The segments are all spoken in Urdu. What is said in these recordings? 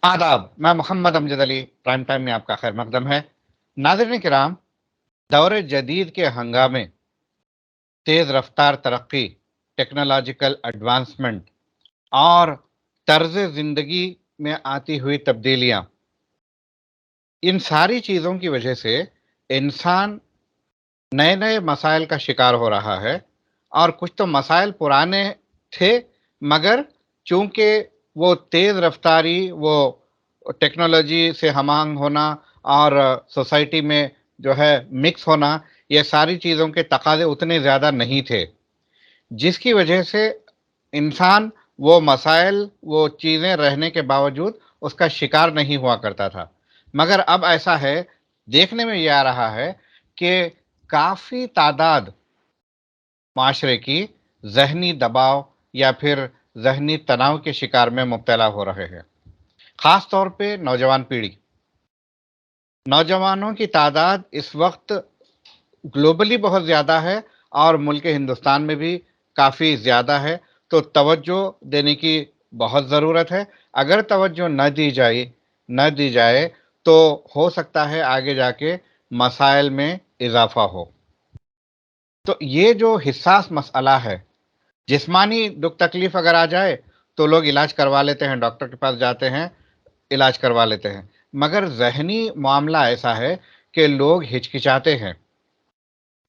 آداب، میں محمد امجد علی پرائم ٹائم میں آپ کا خیر مقدم ہے۔ ناظرین کرام، دور جدید کے ہنگامے، تیز رفتار ترقی، ٹیکنالوجیکل ایڈوانسمنٹ اور طرز زندگی میں آتی ہوئی تبدیلیاں، ان ساری چیزوں کی وجہ سے انسان نئے نئے مسائل کا شکار ہو رہا ہے، اور کچھ تو مسائل پرانے تھے، مگر چونکہ وہ تیز رفتاری، وہ ٹیکنالوجی سے ہم آہنگ ہونا اور سوسائٹی میں جو ہے مکس ہونا، یہ ساری چیزوں کے تقاضے اتنے زیادہ نہیں تھے، جس کی وجہ سے انسان وہ مسائل، وہ چیزیں رہنے کے باوجود اس کا شکار نہیں ہوا کرتا تھا۔ مگر اب ایسا ہے، دیکھنے میں یہ آ رہا ہے کہ کافی تعداد معاشرے کی ذہنی دباؤ یا پھر ذہنی تناؤ کے شکار میں مبتلا ہو رہے ہیں، خاص طور پہ نوجوان پیڑھی۔ نوجوانوں کی تعداد اس وقت گلوبلی بہت زیادہ ہے، اور ملک ہندوستان میں بھی کافی زیادہ ہے، تو توجہ دینے کی بہت ضرورت ہے۔ اگر توجہ نہ دی جائے تو ہو سکتا ہے آگے جا کے مسائل میں اضافہ ہو۔ تو یہ جو حساس مسئلہ ہے، جسمانی دکھ تکلیف اگر آ جائے تو لوگ علاج کروا لیتے ہیں، ڈاکٹر کے پاس جاتے ہیں، علاج کروا لیتے ہیں، مگر ذہنی معاملہ ایسا ہے کہ لوگ ہچکچاتے ہیں،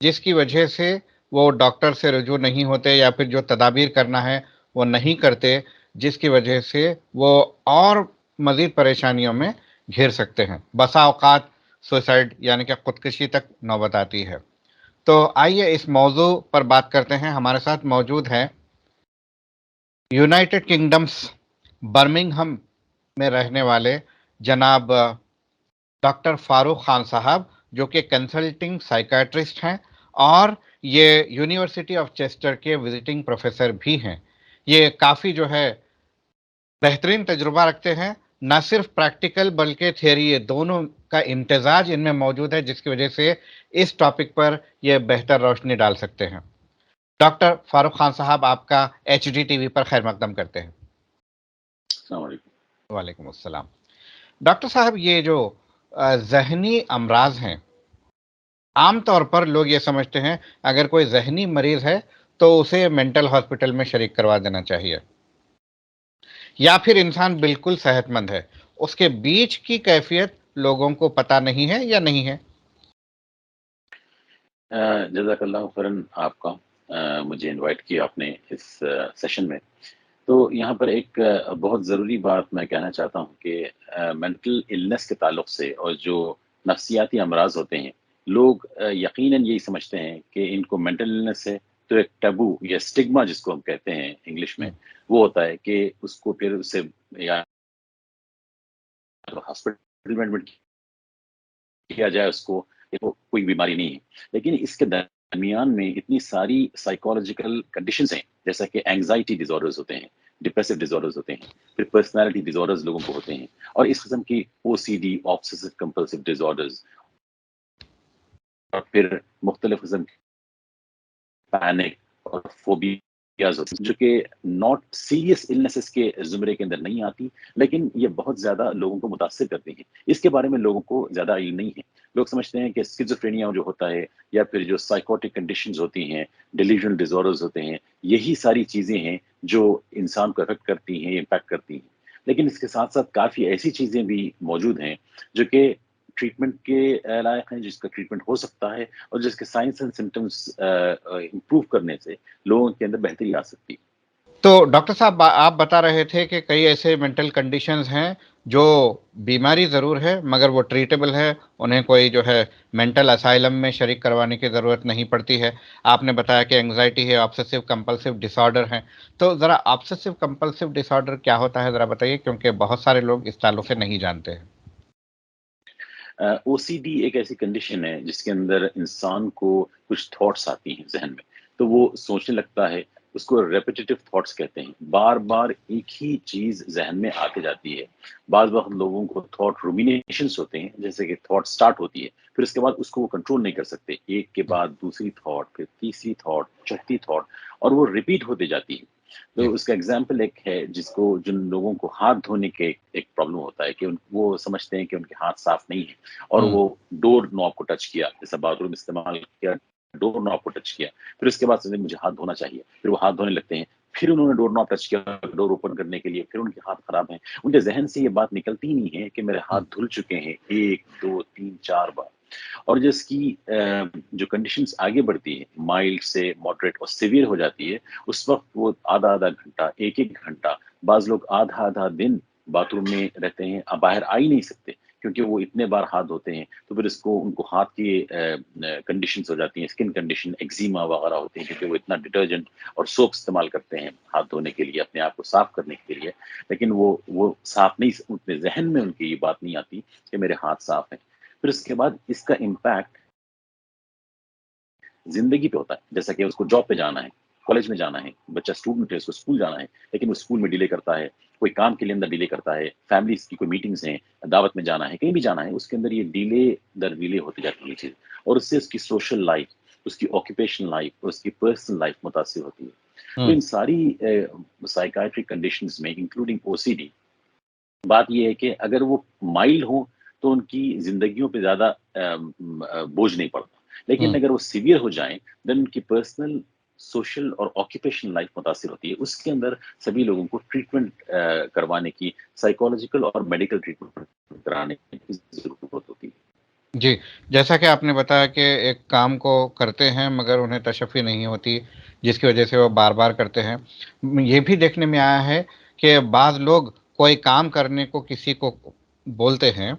جس کی وجہ سے وہ ڈاکٹر سے رجوع نہیں ہوتے، یا پھر جو تدابیر کرنا ہے وہ نہیں کرتے، جس کی وجہ سے وہ اور مزید پریشانیوں میں گھر سکتے ہیں، بسا اوقات سوسائڈ یعنی کہ خودکشی تک نوبت آتی ہے۔ تو آئیے اس موضوع پر بات کرتے ہیں۔ ہمارے ساتھ موجود ہیں یونائٹڈ کنگڈمز برمنگھم میں رہنے والے جناب ڈاکٹر فاروق خان صاحب، جو کہ کنسلٹنگ سائیکیٹرسٹ ہیں، اور یہ یونیورسٹی آف چیسٹر کے وزٹنگ پروفیسر بھی ہیں۔ یہ کافی جو ہے بہترین تجربہ رکھتے ہیں، نہ صرف پریکٹیکل بلکہ تھیوری، یہ دونوں کا امتزاج ان میں موجود ہے، جس کی وجہ سے اس ٹاپک پر یہ بہتر روشنی ڈال سکتے ہیں۔ ڈاکٹر فاروق خان صاحب، آپ کا ایچ ڈی ٹی وی پر خیر مقدم کرتے ہیں۔ السلام علیکم۔ وعلیکم السلام۔ ڈاکٹر صاحب، یہ جو ذہنی امراض ہیں، عام طور پر لوگ یہ سمجھتے ہیں اگر کوئی ذہنی مریض ہے تو اسے مینٹل ہاسپٹل میں شریک کروا دینا چاہیے، یا پھر انسان بالکل صحت مند ہے۔ اس کے بیچ کی کیفیت لوگوں کو پتہ نہیں ہے یا نہیں ہے؟ جزاک اللہ خیرن آپ کا، مجھے انوائٹ کیا آپ نے اس سیشن میں۔ تو یہاں پر ایک بہت ضروری بات میں کہنا چاہتا ہوں کہ مینٹل النس کے تعلق سے اور جو نفسیاتی امراض ہوتے ہیں، لوگ یقیناً یہی سمجھتے ہیں کہ ان کو مینٹل النس ہے، تو ایک ٹیبو یا سٹگما جس کو ہم کہتے ہیں انگلش میں، وہ ہوتا ہے کہ اس کو پھر اس سے یا ہاسپٹل میں ایڈمٹ کیا جائے، اس کو کوئی بیماری نہیں ہے۔ لیکن اس کے درمیان میں اتنی ساری سائیکولوجیکل کنڈیشنز ہیں، جیسا کہ اینگزائٹی ڈیز آرڈرز ہوتے ہیں، ڈپریسو ڈیز آرڈرز ہوتے ہیں، پھر پرسنالٹی ڈیز آرڈرز لوگوں کو ہوتے ہیں، اور اس قسم کی O C D, obsessive compulsive disorders, اور پھر مختلف قسم کی پینک اور فوبیاز ہوتی ہیں، جو کہ ناٹ سیریس النیسز کے زمرے کے اندر نہیں آتی، لیکن یہ بہت زیادہ لوگوں کو متاثر کرتی ہیں۔ اس کے بارے میں لوگوں کو زیادہ علم نہیں ہے۔ لوگ سمجھتے ہیں کہ اسکیزوفرینیا جو ہوتا ہے، یا پھر جو سائیکوٹک کنڈیشنز ہوتی ہیں، ڈیلیوژنل ڈیز آرڈرز ہوتے ہیں، یہی ساری چیزیں ہیں جو انسان کو افیکٹ کرتی ہیں، امپیکٹ کرتی ہیں۔ لیکن اس کے ساتھ ساتھ کافی ایسی چیزیں بھی موجود ہیں جو کہ ٹریٹمنٹ کے لائق ہیں، جس کا ٹریٹمنٹ ہو سکتا ہے، اور جس کے سائنس اینڈ سمٹمس امپروو کرنے سے لوگوں کے اندر بہتری آ سکتی ہے۔ تو ڈاکٹر صاحب، آپ بتا رہے تھے کہ کئی ایسے مینٹل کنڈیشنز ہیں جو بیماری ضرور ہے مگر وہ ٹریٹیبل ہے، انہیں کوئی جو ہے مینٹل اسائلم میں شریک کروانے کی ضرورت نہیں پڑتی ہے۔ آپ نے بتایا کہ انگزائٹی ہے، آبسیسو کمپلسو ڈس آرڈر ہیں، تو ذرا آبسیسو کمپلسو ڈس آرڈر کیا ہوتا ہے ذرا بتائیے، کیونکہ بہت سارے لوگ اس تعلق سے نہیں جانتے ہیں۔ او سی ڈی ایک ایسی کنڈیشن ہے جس کے اندر انسان کو کچھ تھاٹس آتی ہیں ذہن میں، تو وہ سوچنے لگتا ہے، اس کو ریپیٹیٹو تھاٹس کہتے ہیں، بار بار ایک ہی چیز ذہن میں آتے جاتی ہے۔ بعض وقت لوگوں کو تھاٹ رومینیشنس ہوتے ہیں، جیسے کہ تھاٹ سٹارٹ ہوتی ہے، پھر اس کے بعد اس کو وہ کنٹرول نہیں کر سکتے، ایک کے بعد دوسری تھاٹ، پھر تیسری تھاٹ، چوتھی تھاٹ، اور وہ ریپیٹ ہوتے جاتی ہے۔ تو جی اس کا ایگزامپل ایک ہے جن لوگوں کو ہاتھ دھونے کے ایک پرابلم ہوتا ہے کہ وہ سمجھتے ہیں کہ ان کے ہاتھ صاف نہیں ہے، اور ہوں وہ ڈور نوب کو ٹچ کیا، جیسا باتھ روم استعمال کیا، ڈور نوب کو ٹچ کیا، پھر اس کے بعد سمجھے مجھے ہاتھ دھونا چاہیے، پھر وہ ہاتھ دھونے لگتے ہیں، پھر انہوں نے ڈور نوب ٹچ کیا ڈور اوپن کرنے کے لیے، پھر ان کے ہاتھ خراب ہیں، ان کے ذہن سے یہ بات نکلتی ہی نہیں ہے کہ میرے ہوں ہاتھ دھل چکے ہیں 1 2 3 4 بار۔ اور جس کی جو کنڈیشنز آگے بڑھتی ہے، مائلڈ سے ماڈریٹ اور سیویئر ہو جاتی ہے، اس وقت وہ آدھا آدھا گھنٹہ، ایک ایک گھنٹہ، بعض لوگ آدھا آدھا دن باتھ روم میں رہتے ہیں، باہر آ ہی نہیں سکتے کیونکہ وہ اتنے بار ہاتھ دھوتے ہیں، تو پھر ان کو ہاتھ کی کنڈیشنز ہو جاتی ہیں، اسکن کنڈیشن، ایگزیما وغیرہ ہوتے ہیں، کیونکہ وہ اتنا ڈٹرجنٹ اور سوپ استعمال کرتے ہیں ہاتھ دھونے کے لیے، اپنے آپ کو صاف کرنے کے لیے، لیکن وہ صاف نہیں، اپنے ذہن میں ان کی یہ بات نہیں آتی کہ میرے ہاتھ صاف ہیں۔ پھر اس کے بعد اس کا امپیکٹ زندگی پہ ہوتا ہے، جیسا کہ اس کو جاب پہ جانا ہے، کالج میں جانا ہے، بچہ اسٹوڈنٹ ہے، اس کو اسکول جانا ہے، لیکن وہ اسکول میں ڈیلے کرتا ہے، کوئی کام کے لیے اندر ڈیلے کرتا ہے، فیملیز کی کوئی میٹنگز ہیں، دعوت میں جانا ہے، کہیں بھی جانا ہے، اس کے اندر یہ ڈیلے در ڈیلے ہوتی جاتی ہے چیز، اور اس سے اس کی سوشل لائف، اس کی آکوپیشن لائف اور اس کی پرسنل لائف متاثر ہوتی ہے۔ تو ہوں ان ساری سائیکائٹرک کنڈیشنز میں انکلوڈنگ او سی ڈی، بات یہ ہے کہ اگر وہ مائلڈ ہوں تو ان کی زندگیوں پہ زیادہ بوجھ نہیں پڑتا، لیکن ہوں اگر وہ سیویئر ہو جائیں دین ان کی پرسنل، سوشل اور آکوپیشن لائف متاثر ہوتی ہے۔ اس کے اندر سبھی لوگوں کو ٹریٹمنٹ کروانے کی، سائیکولوجیکل اور میڈیکل ٹریٹمنٹ کرانے کی ضرورت ہوتی ہے۔ جی جیسا کہ آپ نے بتایا کہ ایک کام کو کرتے ہیں مگر انہیں تشفی نہیں ہوتی، جس کی وجہ سے وہ بار بار کرتے ہیں۔ یہ بھی دیکھنے میں آیا ہے کہ بعض لوگ کوئی کام کرنے کو کسی کو بولتے ہیں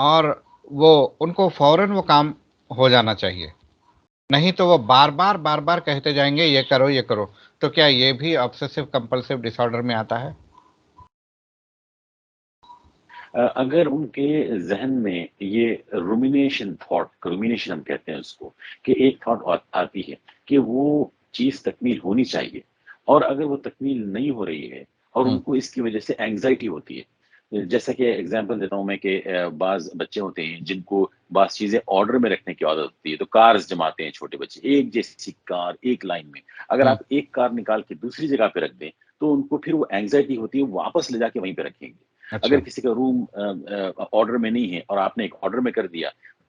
اور وہ ان کو فوراً وہ کام ہو جانا چاہیے، نہیں تو وہ بار بار کہتے جائیں گے یہ کرو یہ کرو۔ تو کیا یہ بھی آبسیسو کمپلسیو ڈس آرڈر میں آتا ہے؟ اگر ان کے ذہن میں یہ رومینیشن تھاٹ، رومینیشن ہم کہتے ہیں اس کو، کہ ایک تھاٹ آتی ہے کہ وہ چیز تکمیل ہونی چاہیے، اور اگر وہ تکمیل نہیں ہو رہی ہے اور ان ہوں کو اس کی وجہ سے اینگزائٹی ہوتی ہے، جیسا کہ اگزامپل دیتا ہوں میں کہ بعض بچے ہوتے ہیں جن کو بعض چیزیں آرڈر میں رکھنے کی عادت ہوتی ہے، تو کارز جماتے ہیں چھوٹے بچے، ایک جیسی کار ایک لائن میں، اگر ہوں آپ ایک کار نکال کے دوسری جگہ پہ رکھ دیں تو ان کو پھر وہ اینگزائٹی ہوتی ہے، واپس لے جا کے وہیں پہ رکھیں گے۔ اچھا اگر کسی کا روم آرڈر میں نہیں ہے اور آپ نے ایک آرڈر میں کر دیا،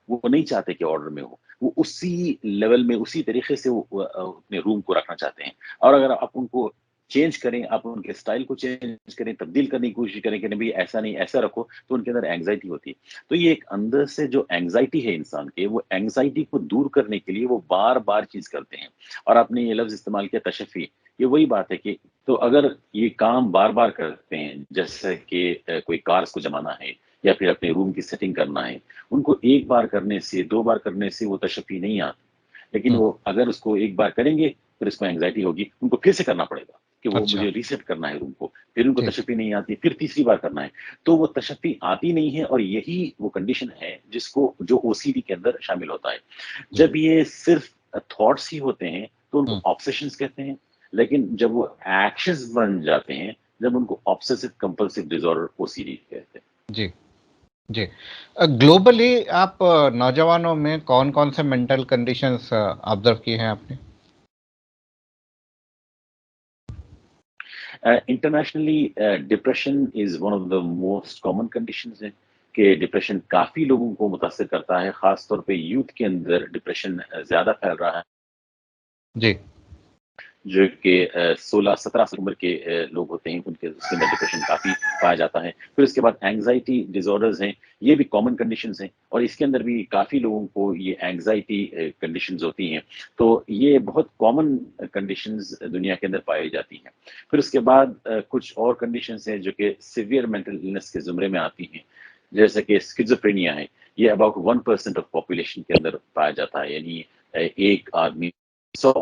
وہ نہیں چاہتے کہ آرڈر میں ہو، وہ اسی لیول میں اسی طریقے سے وہ اپنے روم کو رکھنا چاہتے ہیں، اور اگر آپ ان کو چینج کریں، آپ ان کے اسٹائل کو چینج کریں، تبدیل کرنے کی کوشش کریں کہ نہیں بھائی ایسا نہیں ایسا رکھو، تو ان کے اندر اینگزائٹی ہوتی ہے۔ تو یہ ایک اندر سے جو اینگزائٹی ہے انسان کے، وہ اینگزائٹی کو دور کرنے کے لیے وہ بار بار چیز کرتے ہیں۔ اور آپ نے یہ لفظ استعمال کیا تشفی، یہ وہی بات ہے کہ تو اگر یہ کام بار بار کرتے ہیں، جیسے کہ کوئی کارز کو جمانا ہے یا پھر اپنے روم کی سیٹنگ کرنا ہے، ان کو ایک بار کرنے سے، دو بار کرنے سے وہ تشفی نہیں آتی، لیکن ہوں وہ اگر اس کو ایک بار کریں گے پھر اس کو اینگزائٹی ہوگی، ان کو پھر سے کرنا پڑے گا کہ وہ اچھا مجھے ریسیٹ کرنا ہے روم کو، پھر ان کو ٹھیک تشفی نہیں آتی، پھر تیسری بار کرنا ہے، تو وہ تشفی آتی نہیں ہے، اور یہی وہ کنڈیشن ہے جس کو جو او سی ڈی کے اندر شامل ہوتا ہے۔ جی جب یہ صرف تھاٹس ہی ہوتے ہیں تو ان کو ہوں آبسیشنز کہتے ہیں، لیکن جب وہ ایکشنز بن جاتے ہیں، جب ان کو آبسیسو کمپلسیو ڈس آرڈر او سی ڈی کہتے ہیں۔ جی جی گلوبلی آپ نوجوانوں میں کون کون سے مینٹل کنڈیشنز آبزرو کی ہیں آپ نے؟ Internationally depression is one of the most common conditions ہیں، کہ ڈپریشن کافی لوگوں کو متاثر کرتا ہے، خاص طور پہ یوتھ کے اندر ڈپریشن زیادہ پھیل رہا ہے، جی جو کہ 16 17 سال عمر کے لوگ ہوتے ہیں، ان کے اس کے اندر ڈپریشن کافی پایا جاتا ہے۔ پھر اس کے بعد اینگزائٹی ڈس آرڈرز ہیں، یہ بھی کامن کنڈیشنز ہیں، اور اس کے اندر بھی کافی لوگوں کو یہ اینگزائٹی کنڈیشنز ہوتی ہیں، تو یہ بہت کامن کنڈیشنز دنیا کے اندر پائی جاتی ہیں۔ پھر اس کے بعد کچھ اور کنڈیشنز ہیں جو کہ سیویئر مینٹل النس کے زمرے میں آتی ہیں، جیسے کہ اسکیزوفرینیا ہے، یہ اباؤٹ 1% آف پاپولیشن کے اندر پایا جاتا ہے، یعنی ایک آدمی 100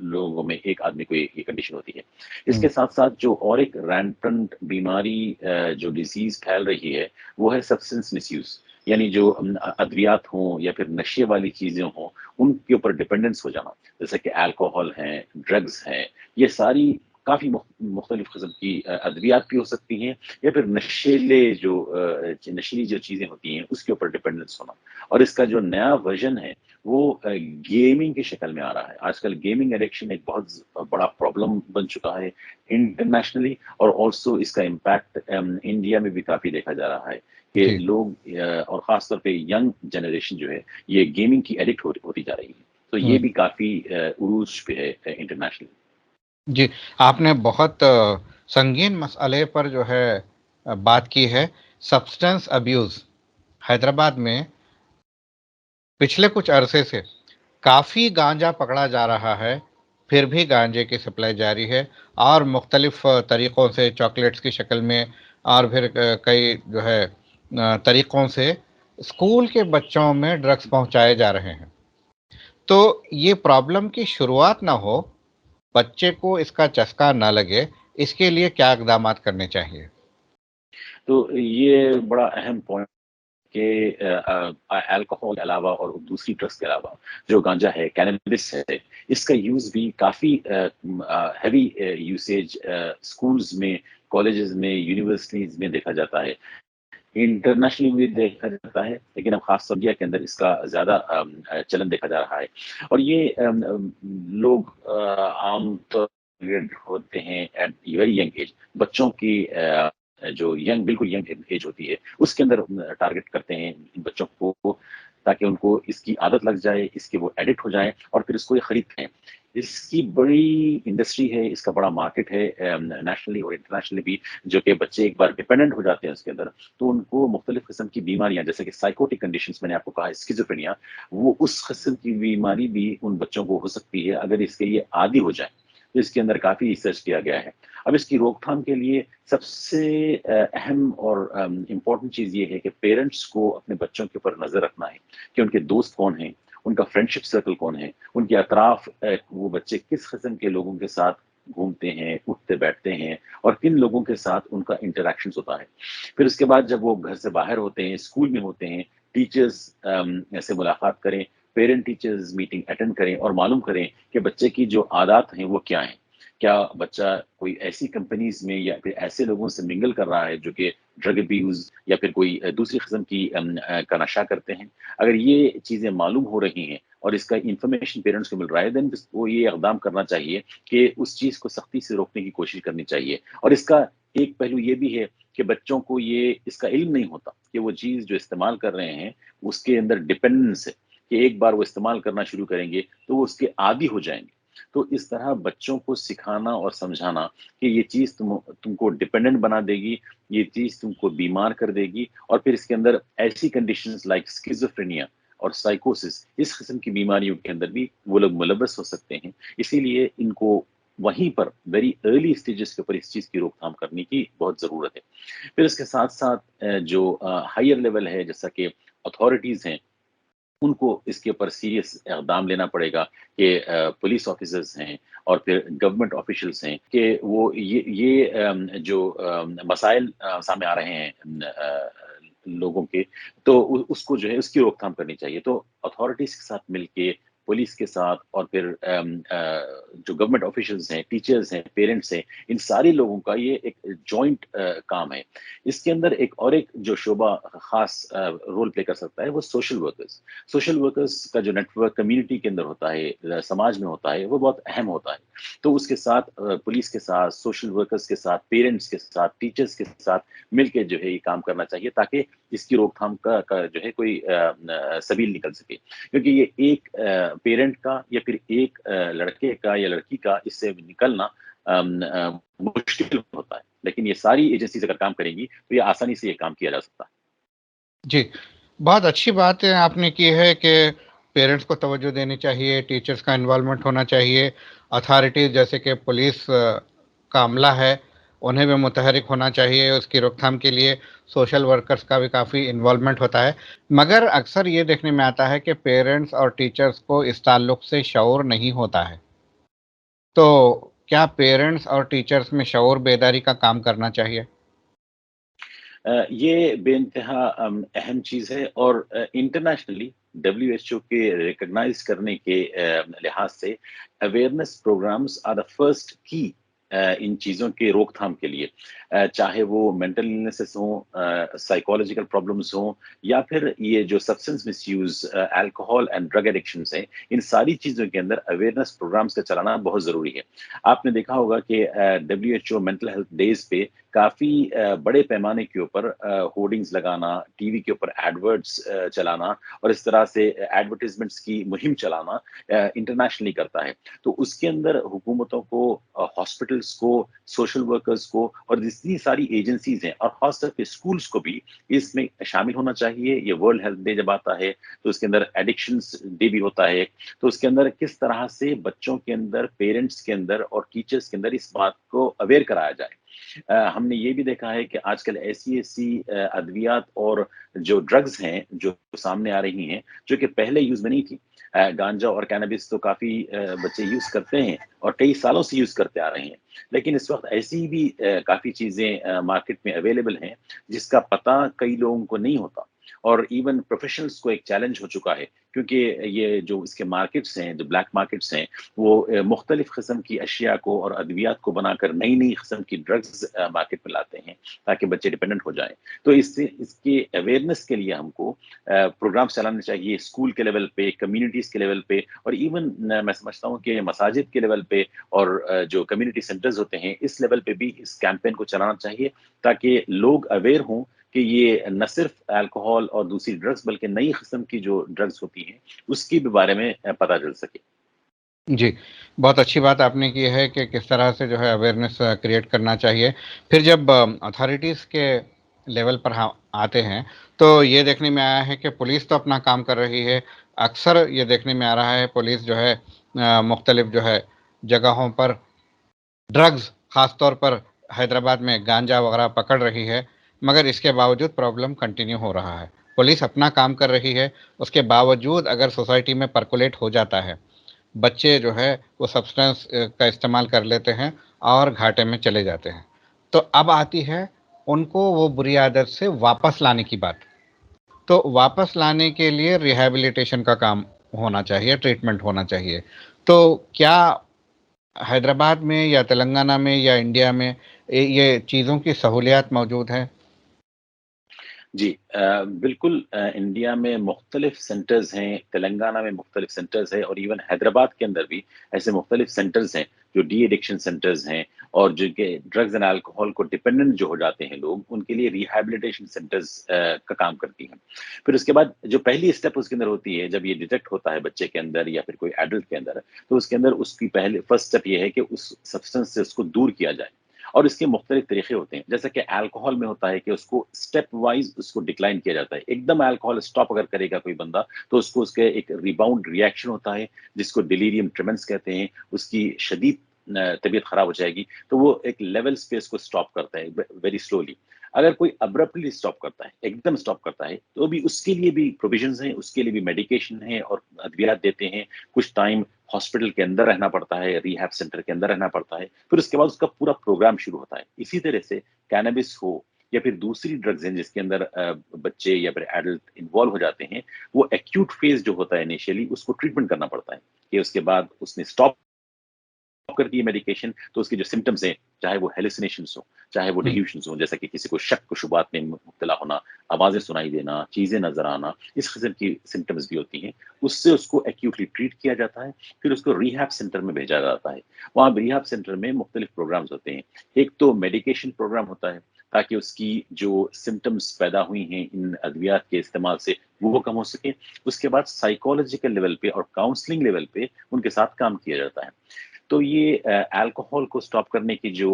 لوگوں میں ایک آدمی کو یہ کنڈیشن ہوتی ہے۔ اس ہوں کے ساتھ ساتھ جو اور ایک رینپنٹ بیماری جو ڈیزیز پھیل رہی ہے، وہ ہے سبسٹنس مس یوز، یعنی جو ادویات ہوں یا پھر نشے والی چیزیں ہوں، ان کے اوپر ڈپینڈنس ہو جانا، جیسے کہ الکوہول ہیں، ڈرگز ہیں، یہ ساری کافی مختلف قسم کی ادویات بھی ہو سکتی ہیں، یا پھر نشیلی جو چیزیں ہوتی ہیں اس کے اوپر ڈپینڈنس ہونا۔ اور اس کا جو نیا ورژن ہے وہ گیمنگ کی شکل میں آ رہا ہے. آج کل گیمنگ ایڈکشن ایک بہت بڑا پرابلم بن چکا ہے انٹرنیشنلی, اور آلسو اس کا امپیکٹ انڈیا میں بھی کافی دیکھا جا رہا ہے کہ جی لوگ اور خاص طور پہ ینگ جنریشن جو ہے یہ گیمنگ کی ایڈکٹ ہوتی جا رہی ہے. تو یہ بھی کافی عروج پہ ہے انٹرنیشنل. جی, آپ نے بہت سنگین مسئلے پر جو ہے بات کی ہے. سبسٹنس ابیوز حیدرآباد میں پچھلے کچھ عرصے سے کافی گانجا پکڑا جا رہا ہے, پھر بھی گانجے کی سپلائی جاری ہے, اور مختلف طریقوں سے چاکلیٹس کی شکل میں, اور پھر کئی جو ہے طریقوں سے اسکول کے بچوں میں ڈرگس پہنچائے جا رہے ہیں. تو یہ پرابلم کی شروعات نہ ہو, بچے کو اس کا چسکا نہ لگے, اس کے لیے کیا اقدامات کرنے چاہیے؟ تو یہ بڑا اہم پوائنٹ کہ الکوہول کے علاوہ اور دوسری ڈرگس کے علاوہ جو گانجا ہے, کینابس ہے, اس کا یوز بھی کافی ہیوی یوسیج اسکولز میں, کالجز میں, یونیورسٹیز میں دیکھا جاتا ہے. انٹرنیشنلی بھی دیکھا جاتا ہے, لیکن اب خاص انڈیا کے اندر اس کا زیادہ چلن دیکھا جا رہا ہے. اور یہ لوگ عام طور ہوتے ہیں ایٹ ویری ینگ ایج, بچوں کی جو ینگ بالکل ینگ ایج ہوتی ہے اس کے اندر ٹارگٹ کرتے ہیں ان بچوں کو, تاکہ ان کو اس کی عادت لگ جائے, اس کے وہ ایڈکٹ ہو جائیں اور پھر اس کو یہ خریدتے ہیں. اس کی بڑی انڈسٹری ہے, اس کا بڑا مارکیٹ ہے نیشنلی اور انٹرنیشنلی بھی, جو کہ بچے ایک بار ڈپینڈنٹ ہو جاتے ہیں اس کے اندر تو ان کو مختلف قسم کی بیماریاں, جیسے کہ سائیکوٹک کنڈیشنز میں نے آپ کو کہا, اسکیزوفرینیا, وہ اس قسم کی بیماری بھی ان بچوں کو ہو سکتی ہے اگر اس کے یہ عادی ہو جائیں. تو اس کے اندر کافی ریسرچ کیا گیا ہے. اب اس کی روک تھام کے لیے سب سے اہم اور امپورٹنٹ چیز یہ ہے کہ پیرنٹس کو اپنے بچوں کے اوپر نظر رکھنا ہے کہ ان کے دوست کون ہیں, ان کا فرینڈشپ سرکل کون ہے, ان کے اطراف وہ بچے کس قسم کے لوگوں کے ساتھ گھومتے ہیں, اٹھتے بیٹھتے ہیں, اور کن لوگوں کے ساتھ ان کا انٹریکشن ہوتا ہے. پھر اس کے بعد جب وہ گھر سے باہر ہوتے ہیں, اسکول میں ہوتے ہیں, ٹیچرز سے ملاقات کریں, پیرنٹ ٹیچرز میٹنگ اٹینڈ کریں اور معلوم کریں کہ بچے کی جو عادات ہیں وہ کیا ہیں. کیا بچہ کوئی ایسی کمپنیز میں یا پھر ایسے لوگوں سے منگل کر رہا ہے جو کہ ڈرگ ابیوز یا پھر کوئی دوسری قسم کی کا نشہ کرتے ہیں. اگر یہ چیزیں معلوم ہو رہی ہیں اور اس کا انفارمیشن پیرنٹس کو مل رہا ہے, دین وہ یہ اقدام کرنا چاہیے کہ اس چیز کو سختی سے روکنے کی کوشش کرنی چاہیے. اور اس کا ایک پہلو یہ بھی ہے کہ بچوں کو یہ اس کا علم نہیں ہوتا کہ وہ چیز جو استعمال کر رہے ہیں اس کے اندر ڈپینڈنس ہے, کہ ایک بار وہ استعمال کرنا شروع کریں گے تو وہ اس کے عادی ہو جائیں گے. تو اس طرح بچوں کو سکھانا اور سمجھانا کہ یہ چیز تم کو ڈپینڈنٹ بنا دے گی, یہ چیز تم کو بیمار کر دے گی, اور پھر اس کے اندر ایسی کنڈیشنز لائک اسکیزوفرینیا اور سائیکوسس, اس قسم کی بیماریوں کے اندر بھی وہ لوگ ملوث ہو سکتے ہیں. اسی لیے ان کو وہیں پر ویری ارلی اسٹیجز کے اوپر اس چیز کی روک تھام کرنے کی بہت ضرورت ہے. پھر اس کے ساتھ ساتھ جو ہائر لیول ہے, جیسا کہ اتھارٹیز ہیں, ان کو اس کے اوپر سیریس اقدام لینا پڑے گا کہ پولیس آفیسرز ہیں اور پھر گورنمنٹ آفیشلز ہیں کہ وہ یہ جو مسائل سامنے آ رہے ہیں لوگوں کے, تو اس کو جو ہے اس کی روک تھام کرنی چاہیے. تو اتھارٹیز کے ساتھ مل کے, پولیس کے ساتھ, اور پھر جو گورنمنٹ آفیشلز ہیں, ٹیچرز ہیں, پیرنٹس ہیں, ان سارے لوگوں کا یہ ایک جوائنٹ کام ہے. اس کے اندر ایک جو شعبہ خاص رول پلے کر سکتا ہے وہ سوشل ورکرز کا جو نیٹ ورک کمیونٹی کے اندر ہوتا ہے, سماج میں ہوتا ہے, وہ بہت اہم ہوتا ہے. تو اس کے ساتھ پولیس کے ساتھ, سوشل ورکرز کے ساتھ, پیرنٹس کے ساتھ, ٹیچرز کے ساتھ مل کے جو ہے یہ کام کرنا چاہیے, تاکہ اس کی روک تھام کا جو ہے کوئی سبیل نکل سکے. کیونکہ یہ ایک پیرنٹ کا یا پھر ایک لڑکے کا یا لڑکی کا اس سے نکلنا مشکل ہوتا ہے, لیکن یہ ساری ایجنسیز اگر کام کریں گی تو یہ آسانی سے یہ کام کیا جا سکتا ہے. جی, بہت اچھی بات ہے آپ نے کی ہے کہ پیرنٹس کو توجہ دینی چاہیے, ٹیچرز کا انوالومنٹ ہونا چاہیے, اتھارٹیز جیسے کہ پولیس کا عملہ ہے انہیں بھی متحرک ہونا چاہیے. اس کی روک تھام کے لیے سوشل ورکرز کا بھی کافی انوالومنٹ ہوتا ہے. مگر اکثر یہ دیکھنے میں آتا ہے کہ پیرنٹس اور ٹیچرز کو اس تعلق سے شعور نہیں ہوتا ہے. تو کیا پیرنٹس اور ٹیچرز میں شعور بیداری کا کام کرنا چاہیے؟ یہ بے انتہا اہم چیز ہے, اور انٹرنیشنلی WHO کے ریکگنائز کرنے کے لحاظ سے awareness programs are the first کی ان چیزوں کے روک تھام کے لیے، چاہے وہ مینٹل النیسز ہوں، سائیکولوجیکل پرابلمس ہوں، یا پھر یہ جو substance misuse, alcohol and drug addictions ہیں، ان ساری چیزوں کے اندر اویئرنیس پروگرامس کا چلانا بہت ضروری ہے۔ آپ نے دیکھا ہوگا کہ WHO مینٹل ہیلتھ ڈیز پہ کافی بڑے پیمانے کے اوپر ہورڈنگز لگانا، ٹی وی کے اوپر ایڈورٹس چلانا، اور اس طرح سے ایڈورٹیزمنٹس کی مہم چلانا انٹرنیشنلی کرتا ہے۔ تو اس کے اندر حکومتوں کو، ہاسپٹلس کو، سوشل ورکرز کو، اور جتنی ساری ایجنسیز ہیں، اور خاص طور پہ اسکولس کو بھی اس میں شامل ہونا چاہیے۔ یہ ورلڈ ہیلتھ ڈے جب آتا ہے تو اس کے اندر ایڈکشنز ڈے بھی ہوتا ہے، تو اس کے اندر کس طرح سے بچوں کے اندر، پیرنٹس کے اندر اور ٹیچرس کے اندر اس بات کو اویئر کرایا جائے۔ ہم نے یہ بھی دیکھا ہے کہ آج کل ایسی ادویات اور جو ڈرگز ہیں جو سامنے آ رہی ہیں، جو کہ پہلے یوز میں نہیں تھی۔ گانجا اور کینابس تو کافی بچے یوز کرتے ہیں اور کئی سالوں سے یوز کرتے آ رہے ہیں، لیکن اس وقت ایسی بھی کافی چیزیں مارکیٹ میں اویلیبل ہیں جس کا پتہ کئی لوگوں کو نہیں ہوتا، اور ایون پروفیشنلز کو ایک چیلنج ہو چکا ہے، کیونکہ یہ جو اس کے مارکیٹس ہیں، جو بلیک مارکیٹس ہیں، وہ مختلف قسم کی اشیاء کو اور ادویات کو بنا کر نئی قسم کی ڈرگز مارکیٹ میں لاتے ہیں تاکہ بچے ڈیپینڈنٹ ہو جائیں۔ تو اس کے اویئرنیس کے لیے ہم کو پروگرامس چلانے چاہیے، اسکول کے لیول پہ، کمیونٹیز کے لیول پہ، اور ایون میں سمجھتا ہوں کہ مساجد کے لیول پہ اور جو کمیونٹی سینٹرز ہوتے ہیں اس لیول پہ بھی اس کیمپین کو چلانا چاہیے، تاکہ لوگ اویئر ہوں کہ یہ نہ صرف الکوہول اور دوسری ڈرگز بلکہ نئی قسم کی جو ڈرگز ہوتی ہیں اس کی بھی بارے میں پتہ چل سکے۔ جی، بہت اچھی بات آپ نے کی ہے کہ کس طرح سے جو ہے اویئرنیس کریٹ کرنا چاہیے۔ پھر جب اتھارٹیز کے لیول پر آتے ہیں تو یہ دیکھنے میں آیا ہے کہ پولیس تو اپنا کام کر رہی ہے، اکثر یہ دیکھنے میں آ رہا ہے پولیس جو ہے مختلف جو ہے جگہوں پر ڈرگز، خاص طور پر حیدرآباد میں گانجا وغیرہ پکڑ رہی ہے، مگر اس کے باوجود پرابلم کنٹینیو ہو رہا ہے۔ پولیس اپنا کام کر رہی ہے، اس کے باوجود اگر سوسائٹی میں پرکولیٹ ہو جاتا ہے، بچے جو ہے وہ سبسٹنس کا استعمال کر لیتے ہیں اور گھاٹے میں چلے جاتے ہیں، تو اب آتی ہے ان کو وہ بری عادت سے واپس لانے کی بات۔ تو واپس لانے کے لیے ریہیبلیٹیشن کا کام ہونا چاہیے، ٹریٹمنٹ ہونا چاہیے۔ تو کیا حیدرآباد میں یا تلنگانہ میں یا انڈیا میں یہ چیزوں کی سہولیات موجود ہیں؟ جی بالکل، انڈیا میں مختلف سینٹرز ہیں، تلنگانہ میں مختلف سینٹرز ہیں، اور ایون حیدرآباد کے اندر بھی ایسے مختلف سینٹرز ہیں جو ڈی ایڈکشن سینٹرز ہیں، اور جو کہ ڈرگز اینڈ الکوہول کو ڈپینڈنٹ جو ہو جاتے ہیں لوگ، ان کے لیے ریہیبلیٹیشن سینٹرز کا کام کرتی ہیں۔ پھر اس کے بعد جو پہلی اسٹیپ اس کے اندر ہوتی ہے، جب یہ ڈیٹیکٹ ہوتا ہے بچے کے اندر یا پھر کوئی ایڈلٹ کے اندر، تو اس کے اندر اس کی پہلے فرسٹ اسٹیپ یہ ہے کہ اس سبسٹنس سے اس کو دور کیا جائے، اور اس کے مختلف طریقے ہوتے ہیں۔ جیسا کہ الکوہول میں ہوتا ہے کہ اس کو اسٹیپ وائز اس کو ڈکلائن کیا جاتا ہے۔ ایک دم الکوہول اسٹاپ اگر کرے گا کوئی بندہ تو اس کو اس کے ایک ریباؤنڈ ریئیکشن ہوتا ہے جس کو ڈیلیریم ٹریمنس کہتے ہیں، اس کی شدید طبیعت خراب ہو جائے گی، تو وہ ایک لیول پہ اس کو اسٹاپ کرتا ہے ویری سلولی۔ اگر کوئی ابرپٹلی اسٹاپ کرتا ہے، ایک دم اسٹاپ کرتا ہے، تو بھی اس کے لیے بھی پروویژنز ہیں، اس کے لیے بھی میڈیکیشن ہے اور ادویات دیتے ہیں۔ کچھ ٹائم ہاسپٹل کے اندر رہنا پڑتا ہے، ریہیب سینٹر کے اندر رہنا پڑتا ہے، پھر اس کے بعد اس کا پورا پروگرام شروع ہوتا ہے۔ اسی طرح سے کینابس ہو یا پھر دوسری ڈرگز ہیں جس کے اندر بچے یا پھر ایڈلٹ انوالو ہو جاتے ہیں، وہ ایکیوٹ فیز جو ہوتا ہے انیشیلی اس کو ٹریٹمنٹ کرنا پڑتا ہے، کہ اس کے بعد اس نے اسٹاپ کرتی ہے میڈیکیشن، تو اس کے جو سمٹمز ہیں، چاہے وہ ہیلوسینیشنز ہوں، چاہے وہ ڈیلیوژنز ہوں، جیسا کہ کسی کو شک و شبہات میں مبتلا ہونا، آوازیں سنائی دینا، چیزیں نظر آنا، اس قسم کی سمٹمز بھی ہوتی ہیں، اس سے اس کو ایکیوٹلی ٹریٹ کیا جاتا ہے، پھر اس کو ریہیب سینٹر میں بھیجا جاتا ہے۔ وہاں ریہیب سینٹر میں مختلف پروگرامز ہوتے ہیں۔ ایک تو میڈیکیشن پروگرام ہوتا ہے تاکہ اس کی جو سمٹمز پیدا ہوئی ہیں ان ادویات کے استعمال سے وہ کم ہو سکے۔ اس کے بعد سائیکولوجیکل لیول پہ اور کاؤنسلنگ لیول پہ ان کے ساتھ کام کیا جاتا ہے۔ تو یہ الکوہول کو سٹاپ کرنے کی جو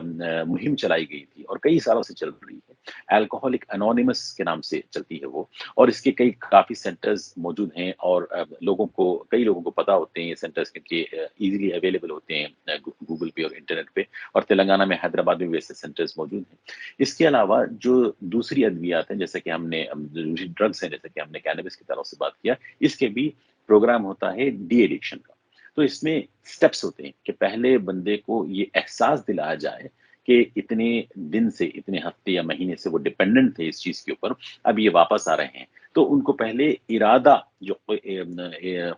مہم چلائی گئی تھی اور کئی سالوں سے چل رہی ہے، الکوہولک انونیمس کے نام سے چلتی ہے وہ، اور اس کے کافی سینٹرز موجود ہیں، اور کئی لوگوں کو پتا ہوتے ہیں یہ سینٹرز کے ایزیلی اویلیبل ہوتے ہیں گوگل پہ اور انٹرنیٹ پہ، اور تلنگانہ میں حیدرآباد میں بھی ایسے سینٹرز موجود ہیں۔ اس کے علاوہ جو دوسری ادویات ہیں، جیسے کہ ہم نے دوسری ڈرگس ہیں، جیسے کہ ہم نے کینابس کی طرف سے بات کیا، اس کے بھی پروگرام ہوتا ہے ڈی ایڈکشن کا۔ تو اس میں سٹیپس ہوتے ہیں کہ پہلے بندے کو یہ احساس دلایا جائے کہ اتنے دن سے، اتنے ہفتے یا مہینے سے وہ ڈیپینڈنٹ تھے اس چیز کے اوپر، اب یہ واپس آ رہے ہیں، تو ان کو پہلے ارادہ، جو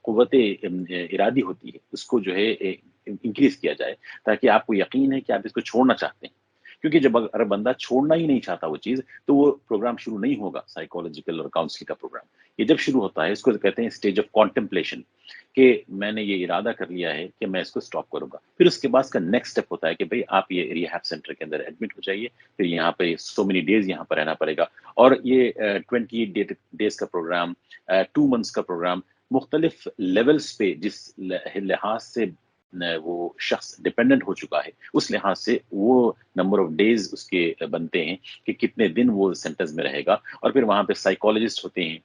قوت ارادی ہوتی ہے، اس کو جو ہے انکریز کیا جائے تاکہ آپ کو یقین ہے کہ آپ اس کو چھوڑنا چاہتے ہیں. کیونکہ جب اگر بندہ چھوڑنا ہی نہیں چاہتا وہ چیز تو وہ پروگرام شروع نہیں ہوگا سائیکولوجیکل اور کاؤنسلنگ کا پروگرام. یہ جب شروع ہوتا ہے اس کو کہتے ہیں اسٹیج آف کانٹمپلیشن کہ میں نے یہ ارادہ کر لیا ہے کہ میں اس کو اسٹاپ کروں گا. پھر اس کے بعد کا نیکسٹ اسٹیپ ہوتا ہے کہ بھئی آپ یہ ریہیب سینٹر کے اندر ایڈمٹ ہو جائیے, پھر یہاں پہ سو مینی ڈیز یہاں پر رہنا پڑے گا. اور یہ 28 ڈیز کا پروگرام, 2 منتھس کا پروگرام مختلف لیولز پہ جس لحاظ سے وہ شخص ڈپینڈنٹ ہو چکا ہے اس لحاظ سے وہ نمبر آف ڈیز اس کے بنتے ہیں کہ کتنے دن وہ سینٹرز میں رہے گا. اور پھر وہاں پہ سائیکالوجسٹ ہوتے ہیں,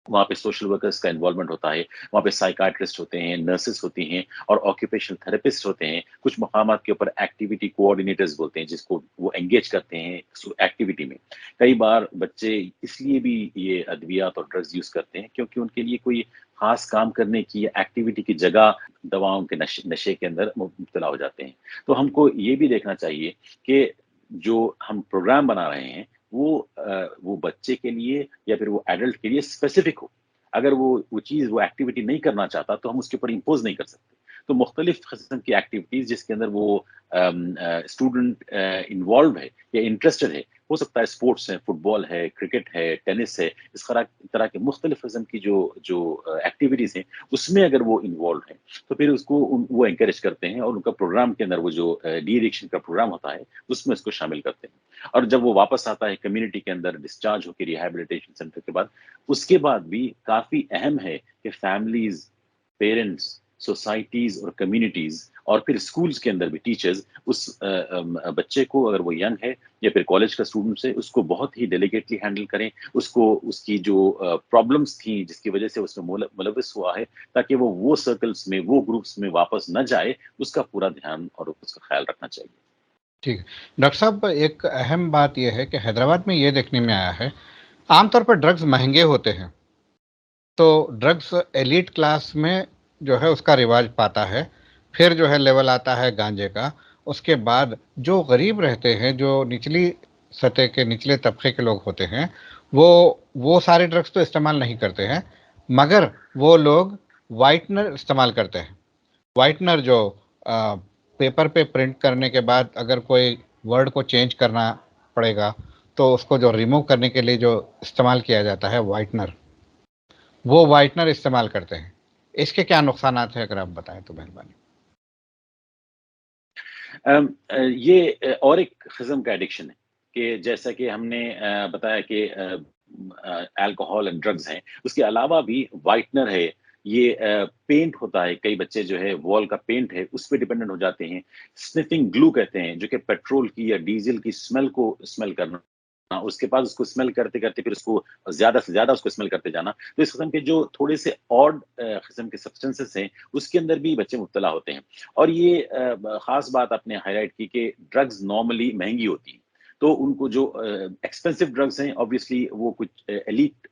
وہاں پہ سوشل ورکرز کا انوالومنٹ ہوتا ہے, وہاں پہ سائیکاٹرسٹ ہوتے ہیں, نرسز ہوتی ہیں اور آکوپیشنل تھراپسٹ ہوتے ہیں. کچھ مقامات کے اوپر ایکٹیویٹی کوآرڈینیٹرز بولتے ہیں جس کو وہ انگیج کرتے ہیں ایکٹیویٹی میں. کئی بار بچے اس لیے بھی یہ ادویات اور ڈرگز یوز کرتے ہیں کیونکہ ان کے لیے کوئی خاص کام کرنے کی یا ایکٹیویٹی کی جگہ دواؤں کے نشے کے اندر مبتلا ہو جاتے ہیں. تو ہم کو یہ بھی دیکھنا چاہیے کہ جو ہم پروگرام بنا رہے ہیں وہ بچے کے لیے یا پھر وہ ایڈلٹ کے لیے اسپیسیفک ہو. اگر وہ چیز وہ ایکٹیویٹی نہیں کرنا چاہتا تو ہم اس کے اوپر امپوز نہیں کر سکتے. تو مختلف قسم کی ایکٹیویٹیز جس کے اندر وہ اسٹوڈنٹ انوالو ہے یا انٹرسٹڈ ہے, ہو سکتا ہے اسپورٹس ہے, فٹ بال ہے, کرکٹ ہے, ٹینس ہے, اس طرح کے مختلف قسم کی جو ایکٹیویٹیز ہیں اس میں اگر وہ انوالو ہیں تو پھر اس کو وہ انکریج کرتے ہیں اور ان کا پروگرام کے اندر وہ جو ڈی ایڈکشن کا پروگرام ہوتا ہے اس میں اس کو شامل کرتے ہیں. اور جب وہ واپس آتا ہے کمیونٹی کے اندر ڈسچارج ہو کے ریہیبلیٹیشن سینٹر کے بعد, اس کے بعد بھی کافی اہم ہے کہ فیملیز, پیرنٹس, سوسائٹیز اور کمیونٹیز اور پھر اسکولز کے اندر بھی ٹیچرز اس بچے کو, اگر وہ ینگ ہے یا پھر کالج کا اسٹوڈنٹ ہے, اس کو بہت ہی ڈیلیکیٹلی ہینڈل کریں. اس کو اس کی جو پرابلمس تھیں جس کی وجہ سے اس میں ملوث ہوا ہے تاکہ وہ سرکلز میں, وہ گروپس میں واپس نہ جائے, اس کا پورا دھیان اور اس کا خیال رکھنا چاہیے. ٹھیک ہے ڈاکٹر صاحب, ایک اہم بات یہ ہے کہ حیدرآباد میں یہ دیکھنے میں آیا ہے عام طور پر ڈرگز مہنگے ہوتے ہیں تو ڈرگز ایلیٹ کلاس میں جو ہے اس کا رواج پاتا ہے, پھر جو ہے لیول آتا ہے گانجے کا, اس کے بعد جو غریب رہتے ہیں, جو نچلی سطح کے نچلے طبقے کے لوگ ہوتے ہیں وہ سارے ڈرگز تو استعمال نہیں کرتے ہیں, مگر وہ لوگ وائٹنر استعمال کرتے ہیں. وائٹنر جو پیپر پہ پرنٹ کرنے کے بعد اگر کوئی ورڈ کو چینج کرنا پڑے گا تو اس کو جو ریموو کرنے کے لیے جو استعمال کیا جاتا ہے وائٹنر, وہ وائٹنر استعمال کرتے ہیں. اس کے کیا نقصانات ہیں اگر آپ بتائیں تو مہربانی. یہ اور ایک قسم کا ایڈکشن ہے کہ جیسا کہ ہم نے بتایا کہ الکوہول اینڈ ڈرگز ہیں, اس کے علاوہ بھی وائٹنر ہے, یہ پینٹ ہوتا ہے, کئی بچے جو ہے وال کا پینٹ ہے اس پہ ڈیپینڈنٹ ہو جاتے ہیں. سنفنگ گلو کہتے ہیں جو کہ پیٹرول کی یا ڈیزل کی اسمیل کو اسمیل کرنا, اس کے بعد اس کو اسمیل کرتے کرتے پھر اس کو زیادہ سے زیادہ اس کو اسمیل کرتے جانا. تو اس قسم کے جو تھوڑے سے آڈ قسم کے سبسٹنسز ہیں اس کے اندر بھی بچے مبتلا ہوتے ہیں. اور یہ خاص بات آپ نے ہائی لائٹ کی کہ ڈرگز نارملی مہنگی ہوتی ہیں, تو ان کو جو ایکسپینسو ڈرگز ہیں obviously وہ کچھ ایلیٹ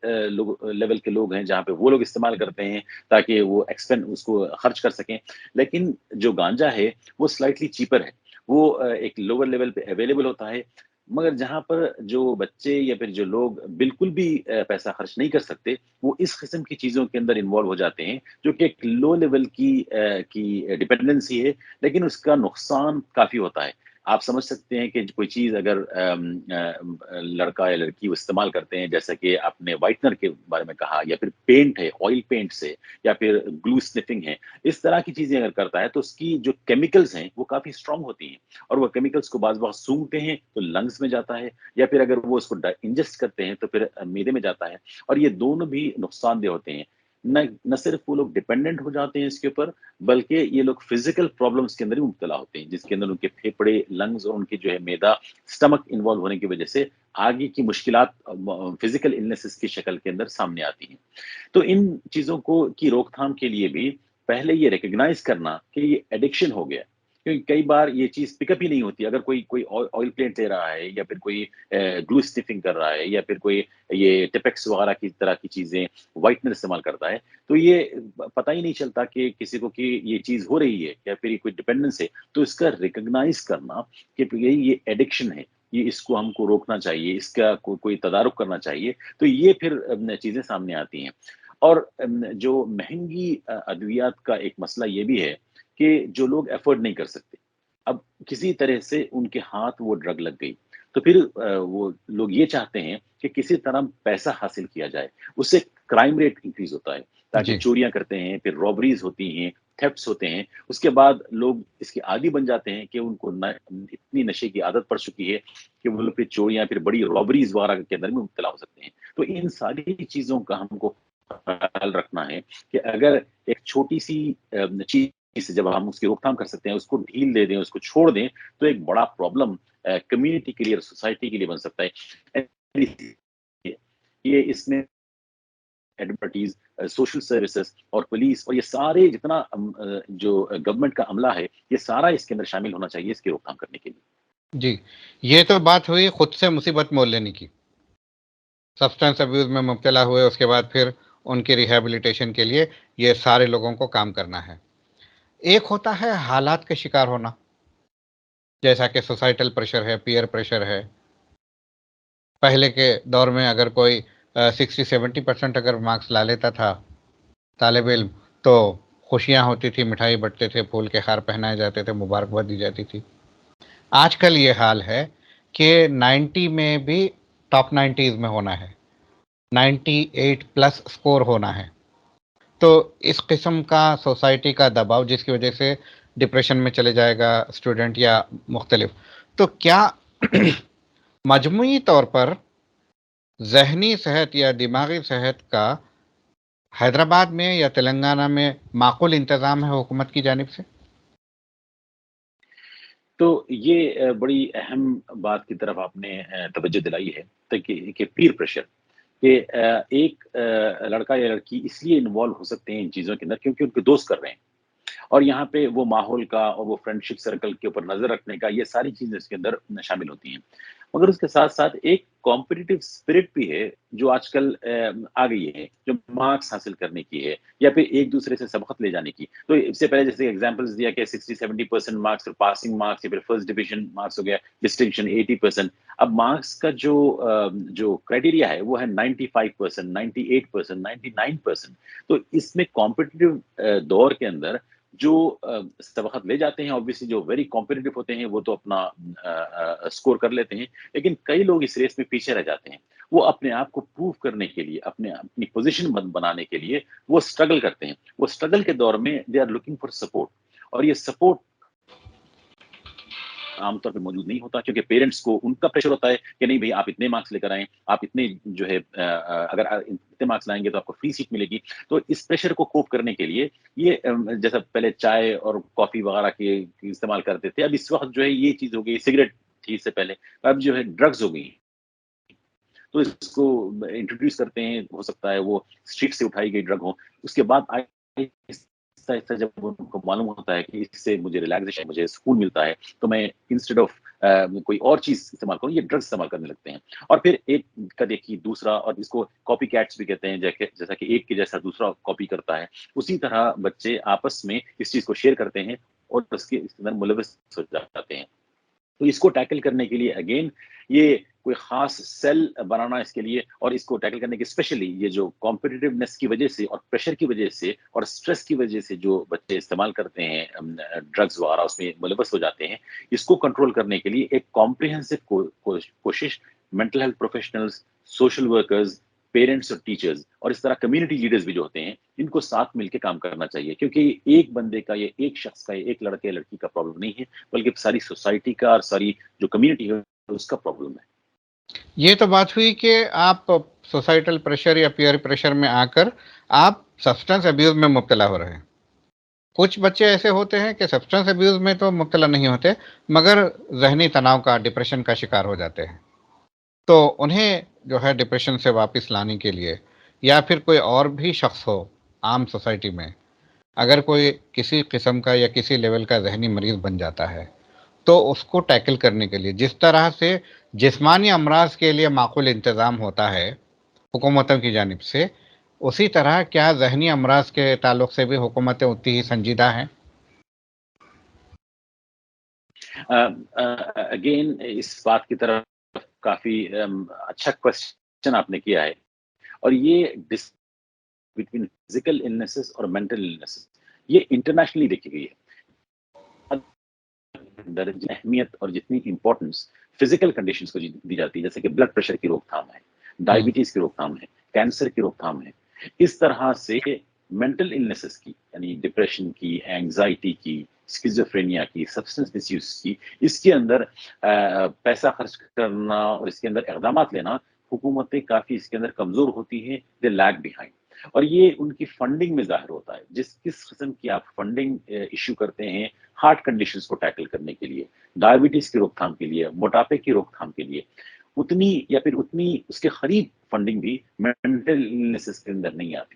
لیول کے لوگ ہیں جہاں پہ وہ لوگ استعمال کرتے ہیں تاکہ وہ اس کو خرچ کر سکیں. لیکن جو گانجا ہے وہ سلائٹلی چیپر ہے, وہ ایک لوور لیول پہ اویلیبل ہوتا ہے. مگر جہاں پر جو بچے یا پھر جو لوگ بالکل بھی پیسہ خرچ نہیں کر سکتے وہ اس قسم کی چیزوں کے اندر انوالو ہو جاتے ہیں جو کہ ایک لو لیول کی ڈپینڈنسی ہے, لیکن اس کا نقصان کافی ہوتا ہے. آپ سمجھ سکتے ہیں کہ کوئی چیز اگر لڑکا یا لڑکی وہ استعمال کرتے ہیں, جیسا کہ آپ نے وائٹنر کے بارے میں کہا, یا پھر پینٹ ہے آئل پینٹ سے, یا پھر گلو سنفنگ ہے, اس طرح کی چیزیں اگر کرتا ہے تو اس کی جو کیمیکلز ہیں وہ کافی اسٹرانگ ہوتی ہیں, اور وہ کیمیکلز کو بعض وقت سونگھتے ہیں تو لنگز میں جاتا ہے, یا پھر اگر وہ اس کو انجسٹ کرتے ہیں تو پھر میدے میں جاتا ہے, اور یہ دونوں بھی نقصان دہ ہوتے ہیں. نہ صرف وہ لوگ ڈیپینڈنٹ ہو جاتے ہیں اس کے اوپر, بلکہ یہ لوگ فزیکل پرابلمس کے اندر بھی مبتلا ہوتے ہیں جس کے اندر ان کے پھیپڑے, لنگز اور ان کی جو ہے میدا, سٹمک انوالو ہونے کی وجہ سے آگے کی مشکلات فزیکل النیسز کی شکل کے اندر سامنے آتی ہیں. تو ان چیزوں کی روک تھام کے لیے بھی پہلے یہ ریکگنائز کرنا کہ یہ ایڈکشن ہو گیا, کیونکہ کئی بار یہ چیز پک اپ ہی نہیں ہوتی. اگر کوئی آئل پلینٹ لے رہا ہے, یا پھر کوئی گلو اسٹفنگ کر رہا ہے, یا پھر کوئی یہ ٹیپیکس وغیرہ کی طرح کی چیزیں وائٹنر استعمال کرتا ہے, تو یہ پتہ ہی نہیں چلتا کہ کسی کو کہ یہ چیز ہو رہی ہے یا پھر یہ کوئی ڈیپینڈنس ہے. تو اس کا ریکگنائز کرنا کہ یہ ایڈکشن ہے, یہ اس کو ہم کو روکنا چاہیے, اس کا کوئی تدارک کرنا چاہیے, تو یہ پھر چیزیں سامنے آتی ہیں. اور جو مہنگی ادویات کا ایک مسئلہ یہ بھی ہے کہ جو لوگ افورڈ نہیں کر سکتے، اب کسی طرح سے ان کے ہاتھ وہ ڈرگ لگ گئی، تو پھر وہ لوگ یہ چاہتے ہیں کہ کسی طرح پیسہ حاصل کیا جائے، اس سے کرائم ریٹ انکریز ہوتا ہے، تاکہ جی چوریاں کرتے ہیں، پھر رابریز ہوتی ہیں، تھیفٹس ہوتے ہیں، اس کے بعد لوگ اس کے عادی بن جاتے ہیں کہ ان کو اتنی نشے کی عادت پڑ چکی ہے کہ وہ لوگ پھر چوریاں، پھر بڑی رابریز وغیرہ کے اندر میں مبتلا ہو سکتے ہیں۔ تو ان ساری چیزوں کا ہم کو خیال رکھنا ہے کہ اگر ایک چھوٹی سی چیز سے جب ہم اس کی روک تھام کر سکتے ہیں، اس کو ڈھیل دے دیں، اس کو چھوڑ دیں، تو ایک بڑا پرابلم کمیونٹی کے لیے اور سوسائٹی کے لیے بن سکتا ہے۔ یہ اس میں ایڈورٹیز، سوشل سروسز اور پولیس اور یہ سارے جتنا جو گورنمنٹ کا عملہ ہے، یہ سارا اس کے اندر شامل ہونا چاہیے اس کی روک تھام کرنے کے لیے۔ جی، یہ تو بات ہوئی خود سے مصیبت مول لینے کی، سبسٹنس ابیوز میں مبتلا ہوئے، اس کے بعد پھر ان کی ریہیبلیٹیشن کے لیے یہ سارے لوگوں کو کام کرنا ہے۔ ایک ہوتا ہے حالات کے شکار ہونا، جیسا کہ سوسائٹل پریشر ہے، پیئر پریشر ہے۔ پہلے کے دور میں اگر کوئی 60-70% اگر مارکس لا لیتا تھا طالب علم، تو خوشیاں ہوتی تھی، مٹھائی بٹتے تھے، پھول کے ہار پہنائے جاتے تھے، مبارکباد دی جاتی تھی۔ آج کل یہ حال ہے کہ 90 میں بھی ٹاپ 90s میں ہونا ہے، 98+ اسکور ہونا ہے۔ تو اس قسم کا سوسائٹی کا دباؤ جس کی وجہ سے ڈپریشن میں چلے جائے گا اسٹوڈنٹ یا مختلف، تو کیا مجموعی طور پر ذہنی صحت یا دماغی صحت کا حیدرآباد میں یا تلنگانہ میں معقول انتظام ہے حکومت کی جانب سے؟ تو یہ بڑی اہم بات کی طرف آپ نے توجہ دلائی ہے کہ پیر پریشر، کہ ایک لڑکا یا لڑکی اس لیے انوالو ہو سکتے ہیں ان چیزوں کے اندر کیونکہ ان کے دوست کر رہے ہیں، اور یہاں پہ وہ ماحول کا اور وہ فرینڈشپ سرکل کے اوپر نظر رکھنے کا، یہ ساری چیزیں اس کے اندر شامل ہوتی ہیں۔ مگر اس کے ساتھ ساتھ ایک کمپٹیٹو اسپرٹ بھی ہے جو آج کل آ گئی ہے، جو مارکس حاصل کرنے کی ہے یا پھر ایک دوسرے سے سبقت لے جانے کی۔ تو اس سے پہلے جیسے ایگزامپلس دیا کہ 60-70% مارکس، پاسنگ مارکس یا پھر فرسٹ ڈویژن مارکس ہو گیا، ڈسٹنکشن 80%۔ اب مارکس کا جو کرائٹیریا ہے وہ ہے 95%، 98%، 99%۔ تو اس میں کمپٹیٹو دور کے اندر جو سبقت لے جاتے ہیں، obviously جو ویری کمپٹیٹو ہوتے ہیں وہ تو اپنا اسکور کر لیتے ہیں، لیکن کئی لوگ اس ریس میں پیچھے رہ جاتے ہیں۔ وہ اپنے آپ کو پروو کرنے کے لیے، اپنی پوزیشن بنانے کے لیے وہ اسٹرگل کرتے ہیں۔ وہ اسٹرگل کے دور میں they are looking for support, اور یہ سپورٹ عام طور پہ موجود نہیں ہوتا، کیونکہ پیرنٹس کو ان کا پریشر ہوتا ہے کہ نہیں بھائی آپ اتنے مارکس لے کر آئیں، آپ اتنے جو ہے اگر اتنے مارکس لائیں گے تو آپ کو فری سیٹ ملے گی۔ تو اس پریشر کو کوپ کرنے کے لیے یہ جیسا پہلے چائے اور کافی وغیرہ کے استعمال کرتے تھے، اب اس وقت جو ہے یہ چیز ہو گئی، سگریٹ تھی اس سے پہلے، اب جو ہے ڈرگز ہو گئی، تو اس کو انٹروڈیوس کرتے ہیں۔ ہو سکتا ہے وہ اسٹریٹ سے اٹھائی گئی ڈرگ ہو، اس کے بعد آہستہ آہستہ جب ان کو معلوم ہوتا ہے کہ اس سے مجھے ریلیکسیشن، مجھے سکون ملتا ہے، تو میں انسٹیڈ آف کوئی اور چیز استعمال کروں، یہ ڈرگ استعمال کرنے لگتے ہیں۔ اور پھر ایک کا دیکھیے دوسرا، اور اس کو کاپی کیٹس بھی کہتے ہیں، جیسا کہ ایک کے جیسا دوسرا کاپی کرتا ہے، اسی طرح بچے آپس میں اس چیز کو شیئر کرتے ہیں اور اس کے اندر ملوث ہو جاتے ہیں۔ تو اس کو ٹیکل کرنے کے لیے اگین یہ کوئی خاص سیل بنانا اس کے لیے، اور اس کو ٹیکل کرنے کے اسپیشلی یہ جو کمپٹیٹیونیس کی وجہ سے اور پریشر کی وجہ سے اور اسٹریس کی وجہ سے جو بچے استعمال کرتے ہیں ڈرگز وغیرہ، اس میں ملوث ہو جاتے ہیں، اس کو کنٹرول کرنے کے لیے ایک کمپریہنسو کوشش mental health professionals, social workers, parents اور ٹیچرز اور اس طرح کمیونٹی لیڈرز بھی جو ہوتے ہیں، ان کو ساتھ مل کے کام کرنا چاہیے، کیونکہ ایک بندے کا یا ایک شخص کا یا ایک لڑکے لڑکی کا پرابلم نہیں ہے، بلکہ ساری سوسائٹی کا اور ساری جو کمیونٹی ہے اس کا پرابلم ہے۔ یہ تو بات ہوئی کہ آپ سوسائٹل پریشر یا پیئر پریشر میں آ کر آپ سبسٹنس ابیوز میں مبتلا ہو رہے ہیں۔ کچھ بچے ایسے ہوتے ہیں کہ سبسٹنس ابیوز میں تو مبتلا نہیں ہوتے، مگر ذہنی تناؤ کا، ڈپریشن کا شکار ہو جاتے ہیں۔ تو انہیں جو ہے ڈپریشن سے واپس لانے کے لیے، یا پھر کوئی اور بھی شخص ہو عام سوسائٹی میں، اگر کوئی کسی قسم کا یا کسی لیول کا ذہنی مریض بن جاتا ہے، تو اس کو ٹیکل کرنے کے لیے جس طرح سے جسمانی امراض کے لیے معقول انتظام ہوتا ہے حکومتوں کی جانب سے، اسی طرح کیا ذہنی امراض کے تعلق سے بھی حکومتیں اتنی ہی سنجیدہ ہیں؟ اگین اس بات کی طرف کافی اچھا کوشچن آپ نے کیا ہے، اور یہ between physical illnesses اور mental illnesses. یہ انٹرنیشنلی دیکھی گئی ہے. جتنی اہمیت اور جتنی امپورٹنس فزیکل کنڈیشنز کو دی جاتی ہے، جیسے کہ بلڈ پریشر کی روک تھام ہے، ڈائبٹیز کی روک تھام ہے، کینسر کی روک تھام ہے، اس طرح سے مینٹل النیسز کی، یعنی ڈپریشن کی، اینگزائٹی کی، اسکیزوفرینیا کی، سبسٹنس مس یوز کی، اس کے اندر پیسہ خرچ کرنا اور اس کے اندر اقدامات لینا، حکومتیں کافی اس کے اندر کمزور ہوتی ہیں، دے لیگ بیہائنڈ. اور یہ ان کی فنڈنگ میں ظاہر ہوتا ہے. کس قسم کی آپ فنڈنگ ایشو کرتے ہیں ہارٹ کنڈیشنز کو ٹیکل کرنے کے لیے، ڈائبٹیز کی روک تھام کے لیے، موٹاپے کی روک تھام کے لیے، اتنی یا پھر اتنی اس کے قریب فنڈنگ بھی مینٹل النیسز کے اندر نہیں آتی.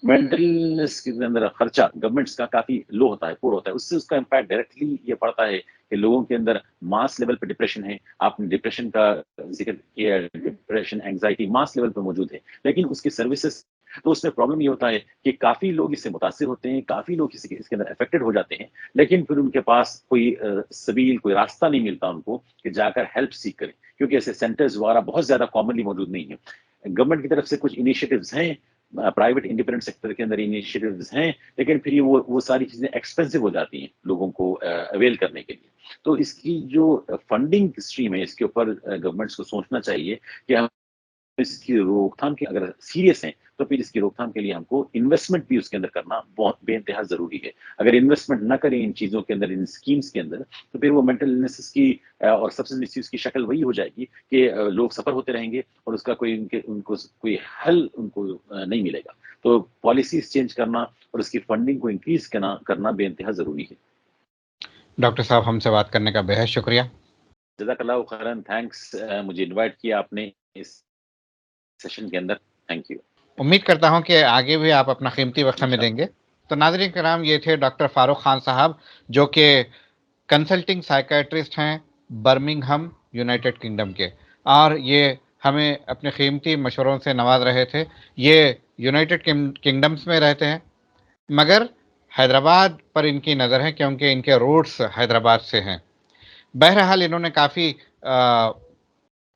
مینٹل النیس کے اندر خرچہ گورنمنٹس کا کافی لو ہوتا ہے، پور ہوتا ہے. اس سے اس کا امپیکٹ ڈائریکٹلی یہ پڑتا ہے کہ لوگوں کے اندر ماس لیول پہ ڈپریشن ہے. آپ نے ڈپریشن کا ذکر کیا، ڈپریشن اینگزائٹی ماس لیول پہ موجود ہے، لیکن اس کی سروسز، تو اس میں پرابلم یہ ہوتا ہے کہ کافی لوگ اس سے متاثر ہوتے ہیں، کافی لوگ اس کے اندر افیکٹڈ ہو جاتے ہیں، لیکن پھر ان کے پاس کوئی سبیل، کوئی راستہ نہیں ملتا ان کو کہ جا کر ہیلپ سیک کریں، کیونکہ ایسے سینٹرز وغیرہ بہت زیادہ کامنلی موجود نہیں ہیں. گورنمنٹ کی طرف سے کچھ انیشیٹوز ہیں، پرائیویٹ انڈیپینڈنٹ سیکٹر کے اندر انیشیٹوز ہیں، لیکن پھر وہ ساری چیزیں ایکسپینسو ہو جاتی ہیں لوگوں کو اویل کرنے کے لیے. تو اس کی جو فنڈنگ اسٹریم ہے، اس کے اوپر گورنمنٹس کو سوچنا چاہیے کہ ہم اس کی روک تھام کی اگر سیریس ہیں تو پھر اس کی روک تھام کے لیے ہم کو انویسٹمنٹ بھی اس کے اندر کرنا بہت بے انتہا ضروری ہے. اگر انویسٹمنٹ نہ کریں ان چیزوں کے اندر، ان اسکیمز کے اندر، تو پھر وہ مینٹل النیسز کی اور سبسٹنس مس یوز کی شکل وہی ہو جائے گی کہ لوگ سفر ہوتے رہیں گے اور اس کا ان کو کوئی حل ان کو نہیں ملے گا. تو پالیسیز چینج کرنا اور اس کی فنڈنگ کو انکریز کرنا بے انتہا ضروری ہے. ڈاکٹر صاحب، ہم سے بات کرنے کا بہت شکریہ. جزاک اللہ خیرن، تھینکس مجھے انوائٹ کیا آپ نے اس سیشن کے اندر. Thank you. امید کرتا ہوں کہ آگے بھی آپ اپنا قیمتی وقت ہمیں دیں گے. تو ناظرین کرام، یہ تھے ڈاکٹر فاروق خان صاحب، جو کہ کنسلٹنگ سائیکیٹرسٹ ہیں برمنگھم، یونائٹڈ کنگڈم کے، اور یہ ہمیں اپنے قیمتی مشوروں سے نواز رہے تھے. یہ یونائٹڈ کنگڈمس میں رہتے ہیں، مگر حیدرآباد پر ان کی نظر ہے کیونکہ ان کے روٹس حیدرآباد سے ہیں. بہرحال انہوں نے کافی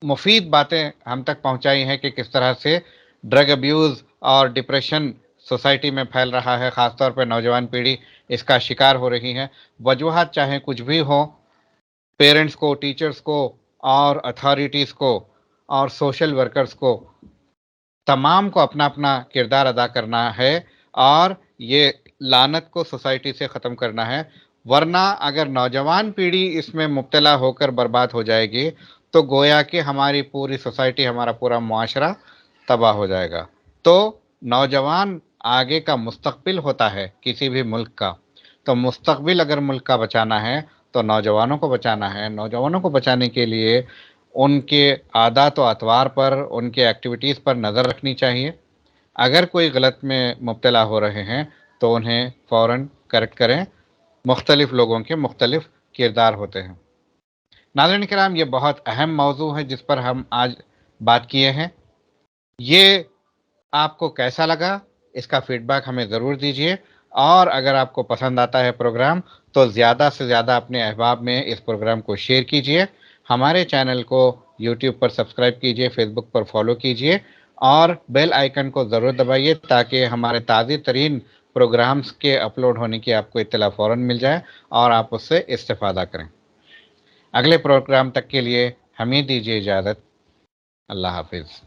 مفید باتیں ہم تک پہنچائی ہیں کہ کس طرح سے ڈرگ ابیوز اور ڈپریشن سوسائٹی میں پھیل رہا ہے، خاص طور پہ نوجوان پیڑھی اس کا شکار ہو رہی ہے. وجوہات چاہے کچھ بھی ہوں، پیرنٹس کو، ٹیچرز کو اور اتھارٹیز کو اور سوشل ورکرز کو، تمام کو اپنا اپنا کردار ادا کرنا ہے اور یہ لعنت کو سوسائٹی سے ختم کرنا ہے. ورنہ اگر نوجوان پیڑھی اس میں مبتلا ہو کر برباد ہو جائے گی تو گویا کہ ہماری پوری سوسائٹی، ہمارا پورا معاشرہ تباہ ہو جائے گا. تو نوجوان آگے کا مستقبل ہوتا ہے کسی بھی ملک کا. تو مستقبل اگر ملک کا بچانا ہے تو نوجوانوں کو بچانا ہے. نوجوانوں کو بچانے کے لیے ان کے عادات و اطوار پر، ان کے ایکٹیویٹیز پر نظر رکھنی چاہیے. اگر کوئی غلط میں مبتلا ہو رہے ہیں تو انہیں فوراً کریکٹ کریں. مختلف لوگوں کے مختلف کردار ہوتے ہیں. ناظرین کرام، یہ بہت اہم موضوع ہے جس پر ہم آج بات کیے ہیں. یہ آپ کو کیسا لگا؟ اس کا فیڈ بیک ہمیں ضرور دیجیے، اور اگر آپ کو پسند آتا ہے پروگرام تو زیادہ سے زیادہ اپنے احباب میں اس پروگرام کو شیئر کیجیے. ہمارے چینل کو یوٹیوب پر سبسکرائب کیجیے، فیس بک پر فالو کیجیے، اور بیل آئیکن کو ضرور دبائیے تاکہ ہمارے تازہ ترین پروگرامز کے اپلوڈ ہونے کی آپ کو اطلاع فوراً مل جائے اور آپ اس سے استفادہ کریں. اگلے پروگرام تک کے لیے ہمیں دیجیے اجازت. اللہ حافظ.